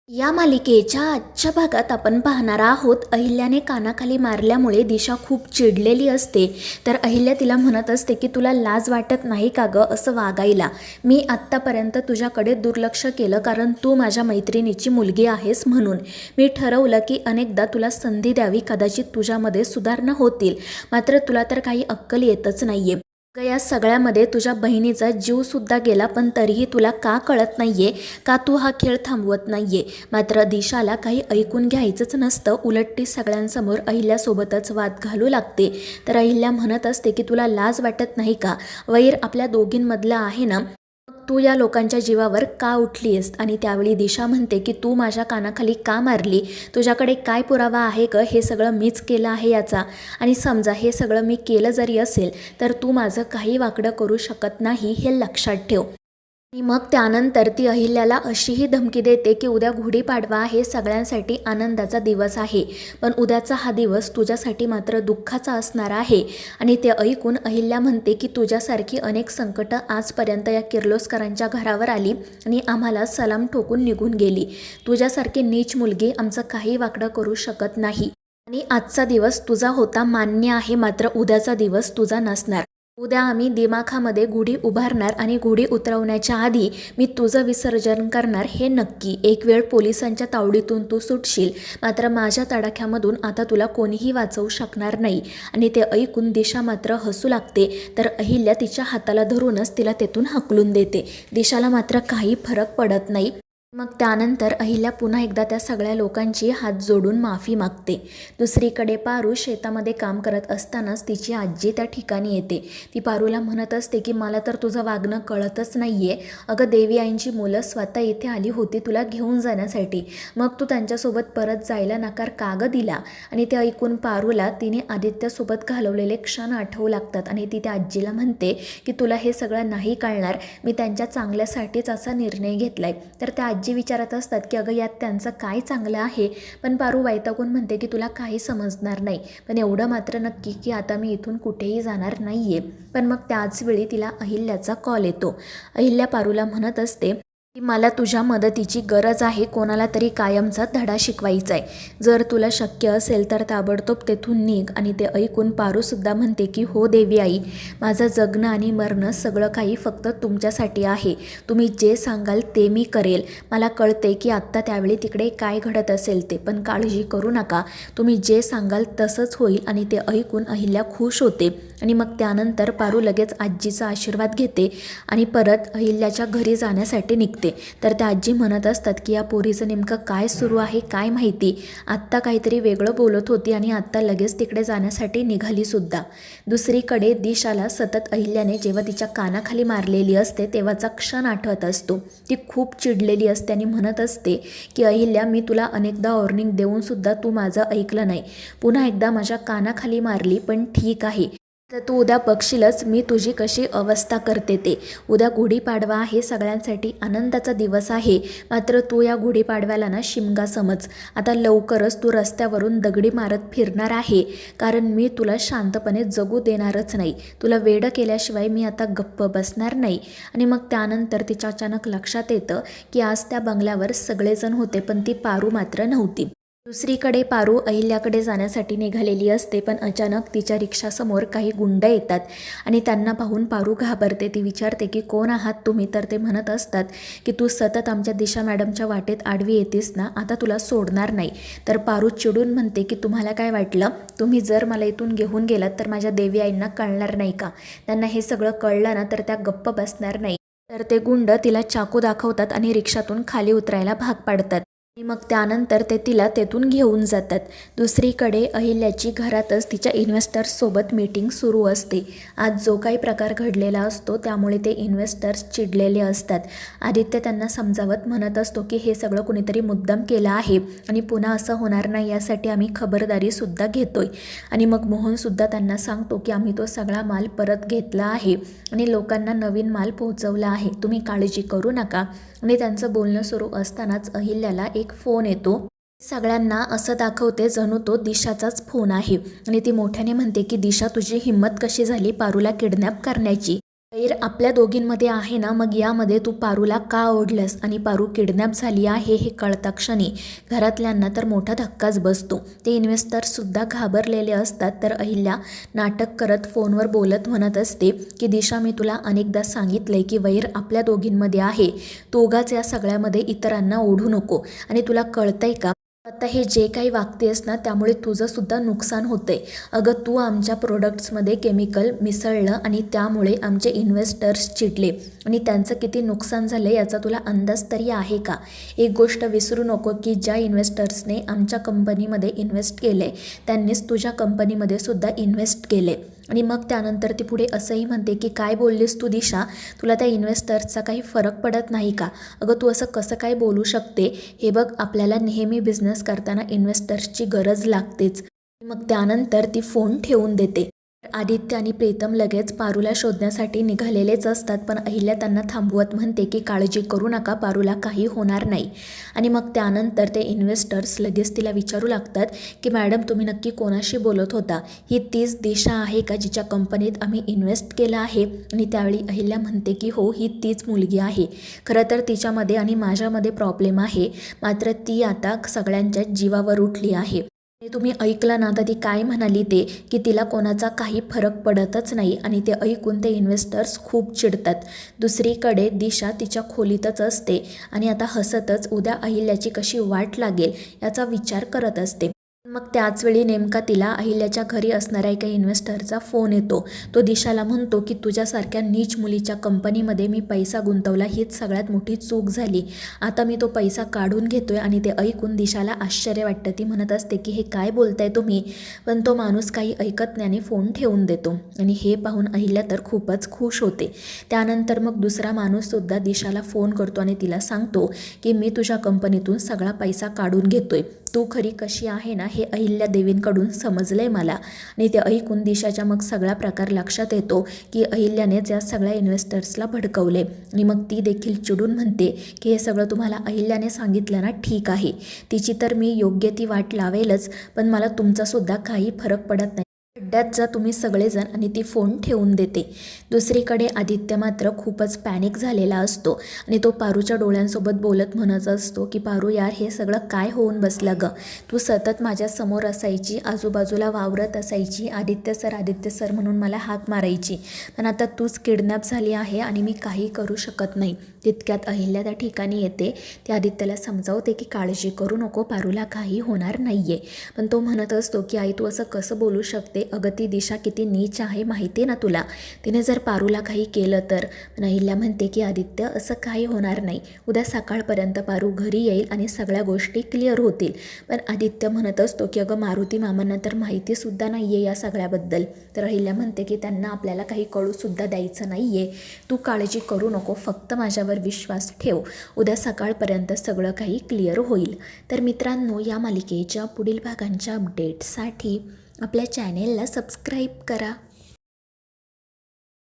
या मालिकेच्या आजच्या भागात आपण पाहणार आहोत, अहिल्याने कानाखाली मारल्यामुळे दिशा खूप चिडलेली असते. तर अहिल्या तिला म्हणत असते की तुला लाज वाटत नाही का गं असं वागायला. मी आत्तापर्यंत तुझ्याकडे दुर्लक्ष केलं कारण तू माझ्या मैत्रिणीची मुलगी आहेस म्हणून. मी ठरवलं की अनेकदा तुला संधी द्यावी, कदाचित तुझ्यामध्ये सुधारणा होतील. मात्र तुला तर काही अक्कल येतच नाहीये. या सगळ्यामध्ये तुझ्या बहिणीचा जीवसुद्धा गेला, पण तरीही तुला का कळत नाहीये का तू हा खेळ थांबवत नाहीये. मात्र दिशाला काही ऐकून घ्यायचंच नसतं. उलट ती सगळ्यांसमोर अहिल्यासोबतच वाद घालू लागते. तर अहिल्या म्हणत असते की तुला लाज वाटत नाही का, वैर आपल्या दोघींमधलं आहे ना, तू या लोकांच्या जीवावर का उठली आहेस. आणि त्यावेळी दिशा म्हणते की तू माझ्या कानाखाली का मारली, तुझ्याकडे काय पुरावा आहे ग, हे सगळं मीच केलं आहे याचा. आणि समजा हे सगळं मी केलं जरी असेल तर तू माझं काही वाकडं करू शकत नाही, हे लक्षात ठेव. आणि मग त्यानंतर ती अहिल्याला अशीही धमकी देते की उद्या गुढीपाडवा हे सगळ्यांसाठी आनंदाचा दिवस आहे, पण उद्याचा हा दिवस तुझ्यासाठी मात्र दुःखाचा असणार आहे. आणि ते ऐकून अहिल्या म्हणते की तुझ्यासारखी अनेक संकटं आजपर्यंत या किर्लोस्करांच्या घरावर आली आणि आम्हाला सलाम ठोकून निघून गेली. तुझ्यासारखी नीच मुलगी आमचं काही वाकडं करू शकत नाही. आणि आजचा दिवस तुझा होता मान्य आहे, मात्र उद्याचा दिवस तुझा नसणार. उद्या आम्ही दिमाखामध्ये गुढी उभारणार आणि गुढी उतरवण्याच्या आधी मी तुझं विसर्जन करणार, हे नक्की. एक वेळ पोलिसांच्या तावडीतून तू सुटशील, मात्र माझ्या तडाख्यामधून आता तुला कोणीही वाचवू शकणार नाही. आणि ते ऐकून दिशा मात्र हसू लागते. तर अहिल्या तिच्या हाताला धरूनच तिला तेथून हकलून देते. दिशाला मात्र काही फरक पडत नाही. मग त्यानंतर अहिल्या पुन्हा एकदा त्या सगळ्या लोकांची हात जोडून माफी मागते. दुसरीकडे पारू शेतामध्ये काम करत असतानाच तिची आजी त्या ठिकाणी येते. ती पारूला म्हणत असते की मला तर तुझं वागणं कळतच नाहीये. अगं, देवी आईंची मुलं स्वतः इथे आली होती तुला घेऊन जाण्यासाठी, मग तू त्यांच्यासोबत परत जायला नकार का गं दिला. आणि ते ऐकून पारूला तिने आदित्यसोबत घालवलेले क्षण आठवू लागतात. आणि ती त्या आजीला म्हणते की तुला हे सगळं नाही कळणार, मी त्यांच्या चांगल्यासाठीच असा निर्णय घेतलाय. तर त्या आजी विचारत असतात की अगं, यात त्यांचं काय चांगलं आहे. पण पारू वैतागून म्हणते की तुला काही समजणार नाही, पण एवढं मात्र नक्की की आता मी इथून कुठेही जाणार नाहीये. पण मग त्याचवेळी तिला अहिल्याचा कॉल येतो. अहिल्या पारूला म्हणत असते की मला तुझ्या मदतीची गरज आहे, कोणाला तरी कायमचा धडा शिकवायचा आहे. जर तुला शक्य असेल तर ताबडतोब तेथून निघ. आणि ते ऐकून पारूसुद्धा म्हणते की हो देवी आई, माझं जगणं आणि मरणं सगळं काही फक्त तुमच्यासाठी आहे. तुम्ही जे सांगाल ते मी करेल. मला कळते की आत्ता त्यावेळी तिकडे काय घडत असेल ते, पण काळजी करू नका, तुम्ही जे सांगाल तसंच होईल. आणि ते ऐकून अहिल्या खुश होते. आणि मग त्यानंतर पारू लगेच आजीचा आशीर्वाद घेते आणि परत अहिल्याच्या घरी जाण्यासाठी निघते. तर त्या आजी म्हणत असतात की या पोरीचं नेमकं काय सुरू आहे काय माहिती, आत्ता काहीतरी वेगळं बोलत होती आणि आत्ता लगेच तिकडे जाण्यासाठी निघाली सुद्धा. दुसरीकडे दिशाला सतत अहिल्याने जेव्हा तिच्या कानाखाली मारलेली असते तेव्हाचा क्षण आठवत असतो. ती खूप चिडलेली असते आणि म्हणत असते की अहिल्या, मी तुला अनेकदा वॉर्निंग देऊन सुद्धा तू माझं ऐकलं नाही, पुन्हा एकदा माझ्या कानाखाली मारली, पण ठीक आहे, तर तू उद्या बघशीलच मी तुझी कशी अवस्था करते ते. उद्या गुढीपाडवा हे सगळ्यांसाठी आनंदाचा दिवस आहे, मात्र तू या गुढीपाडव्याला ना शिमगा समज. आता लवकरच तू रस्त्यावरून दगडी मारत फिरणार आहे, कारण मी तुला शांतपणे जगू देणारच नाही. तुला वेडं केल्याशिवाय मी आता गप्प बसणार नाही. आणि मग त्यानंतर तिच्या अचानक लक्षात येतं की आज त्या बंगल्यावर सगळेजण होते, पण ती पारू मात्र नव्हती. दुसरीकडे पारू अहिल्याकडे जाण्यासाठी निघालेली असते, पण अचानक तिच्या रिक्षासमोर काही गुंड येतात आणि त्यांना पाहून पारू घाबरते. ती विचारते की कोण आहात तुम्ही. तर ते म्हणत असतात की तू सतत आमच्या दिशा मॅडमच्या वाटेत आडवी येतेस ना, आता तुला सोडणार नाही. तर पारू चिडून म्हणते की तुम्हाला काय वाटलं, तुम्ही जर मला इथून घेऊन गेलात तर माझ्या देवी आईंना कळणार नाही का, त्यांना हे सगळं कळलं ना तर त्या गप्प बसणार नाही. तर ते गुंड तिला चाकू दाखवतात आणि रिक्षातून खाली उतरायला भाग पाडतात. आणि मग त्यानंतर ते तिला तेथून घेऊन जातात. दुसरीकडे अहिल्याची घरातच तिच्या इन्व्हेस्टर्ससोबत मीटिंग सुरू असते. आज जो काही प्रकार घडलेला असतो त्यामुळे ते इन्व्हेस्टर्स चिडलेले असतात. आदित्य त्यांना समजावत म्हणत असतो की हे सगळं कुणीतरी मुद्दाम केलं आहे आणि पुन्हा असं होणार नाही यासाठी आम्ही खबरदारीसुद्धा घेतोय. आणि मग मोहनसुद्धा त्यांना सांगतो की आम्ही तो सगळा माल परत घेतला आहे आणि लोकांना नवीन माल पोहोचवला आहे, तुम्ही काळजी करू नका. आणि त्यांचं बोलणं सुरू असतानाच अहिल्याला एक फोन येतो. सगळ्यांना असं दाखवते जणू तो दिशाचाच फोन आहे. आणि ती मोठ्याने म्हणते की दिशा, तुझी हिंमत कशी झाली पारूला किडनॅप करण्याची. वैर आपल्या दोघींमध्ये आहे ना, मग यामध्ये तू पारूला का ओढलंस आणि पारू किडनॅप झाली आहे हे कळता क्षणी घरातल्यांना तर मोठा धक्काच बसतो. ते इन्व्हेस्टर्ससुद्धा घाबरलेले असतात. तर अहिल्या नाटक करत फोनवर बोलत म्हणत असते की दिशा, मी तुला अनेकदा सांगितलंय की वैर आपल्या दोघींमध्ये आहे. तू उगाच या सगळ्यामध्ये इतरांना ओढू नको. आणि तुला कळतंय का, आता हे जे काही वागतेस ना त्यामुळे तुझंसुद्धा नुकसान होतंय. अगं, तू आमच्या प्रोडक्ट्समध्ये केमिकल मिसळलं आणि त्यामुळे आमचे इन्व्हेस्टर्स चिडले आणि त्यांचं किती नुकसान झालं याचा तुला अंदाज तरी आहे का? एक गोष्ट विसरू नको की ज्या इन्व्हेस्टर्सने आमच्या कंपनीमध्ये इन्व्हेस्ट केले त्यांनीच तुझ्या कंपनीमध्ये सुद्धा इन्व्हेस्ट केले. आणि मग त्यानंतर ती पुढे असंही म्हणते की काय बोललीस तू दिशा, तुला त्या इन्व्हेस्टर्सचा काही फरक पडत नाही का? अगं, तू असं कसं काय बोलू शकते? हे बघ, आपल्याला नेहमी बिझनेस करताना इन्व्हेस्टर्सची गरज लागतेच. मग त्यानंतर ती फोन ठेवून देते. आदित्य आणि प्रीतम लगेच पारूला शोधण्यासाठी निघालेलेच असतात. पण अहिल्या त्यांना थांबवत म्हणते की काळजी करू नका, पारूला काही होणार नाही. आणि मग त्यानंतर ते इन्व्हेस्टर्स लगेच तिला विचारू लागतात की मॅडम, तुम्ही नक्की कोणाशी बोलत होता? ही तीच दिशा आहे का जिच्या कंपनीत आम्ही इन्व्हेस्ट केलं आहे? आणि त्यावेळी अहिल्या म्हणते की हो, ही तीच मुलगी आहे. खरं तर तिच्यामध्ये आणि माझ्यामध्ये प्रॉब्लेम आहे, मात्र ती आता सगळ्यांच्या जीवावर उठली आहे. आणि तुम्ही ऐकलं ना, तर ती काय म्हणाली ते की तिला कोणाचा काही फरक पडतच नाही. आणि ते ऐकून ते इन्व्हेस्टर्स खूप चिडतात. दुसरीकडे दिशा तिच्या खोलीतच असते आणि आता हसतच उद्या अहिल्याची कशी वाट लागेल याचा विचार करत असते. मग त्याचवेळी नेमका तिला अहिल्याच्या घरी असणाऱ्या एका इन्व्हेस्टरचा फोन येतो. तो दिशाला म्हणतो की तुझ्यासारख्या नीच मुलीच्या कंपनीमध्ये मी पैसा गुंतवला, हीच सगळ्यात मोठी चूक झाली. आता मी तो पैसा काढून घेतोय. आणि ते ऐकून दिशाला आश्चर्य वाटतं. ती म्हणत असते की हे काय बोलताय तुम्ही? पण तो माणूस काही ऐकत नाही आणि फोन ठेवून देतो. आणि हे पाहून अहिल्या तर खूपच खुश होते. त्यानंतर मग दुसरा माणूससुद्धा दिशाला फोन करतो आणि तिला सांगतो की मी तुझ्या कंपनीतून सगळा पैसा काढून घेतोय. तू खरी कशी आहे ना हे अहिल्या देवींकडून समजलंय मला. आणि ते ऐकून दिशाच्या मग सगळा प्रकार लक्षात येतो की अहिल्यानेच या सगळ्या इन्व्हेस्टर्सला भडकवले. आणि मग ती देखील चिडून म्हणते की हे सगळं तुम्हाला अहिल्याने सांगितलं ना, ठीक आहे, तिची तर मी योग्य ती वाट लावेलच, पण मला तुमचासुद्धा काही फरक पडत नाही. खड्ड्यात जा तुम्ही सगळेजण. आणि ती फोन ठेवून देते. दुसरीकडे आदित्य मात्र खूपच पॅनिक झालेला असतो आणि तो पारूच्या डोळ्यांसोबत बोलत म्हणत असतो की पारू यार, हे सगळं काय होऊन बसलं गं? तू सतत माझ्यासमोर असायची, आजूबाजूला वावरत असायची, आदित्य सर म्हणून मला हाक मारायची. पण आता तूच किडनॅप झाली आहे आणि मी काही करू शकत नाही. तितक्यात अहिल्या त्या ठिकाणी येते. ती आदित्यला समजावते की काळजी करू नको, पारूला काही होणार नाही आहे. पण तो म्हणत असतो की आई, तू असं कसं बोलू शकते? अगं, ती दिशा किती नीच आहे माहिती आहे ना तुला? तिने जर पारूला काही केलं तर? पण अहिल्या म्हणते की आदित्य, असं काही होणार नाही. उद्या सकाळपर्यंत पारू घरी येईल आणि सगळ्या गोष्टी क्लिअर होतील. पण आदित्य म्हणत असतो की अगं, मारुती मामांना तर माहितीसुद्धा नाही आहे या सगळ्याबद्दल. तर अहिल्या म्हणते की त्यांना आपल्याला काही कळूसुद्धा द्यायचं नाही आहे. तू काळजी करू नको, फक्त माझ्यावर विश्वास ठेव. उद्या सकाळपर्यंत सगळं काही क्लिअर होईल. तर मित्रांनो, या मालिकेच्या पुढील भागांच्या अपडेटसाठी आपल्या चॅनेलला सबस्क्राईब करा.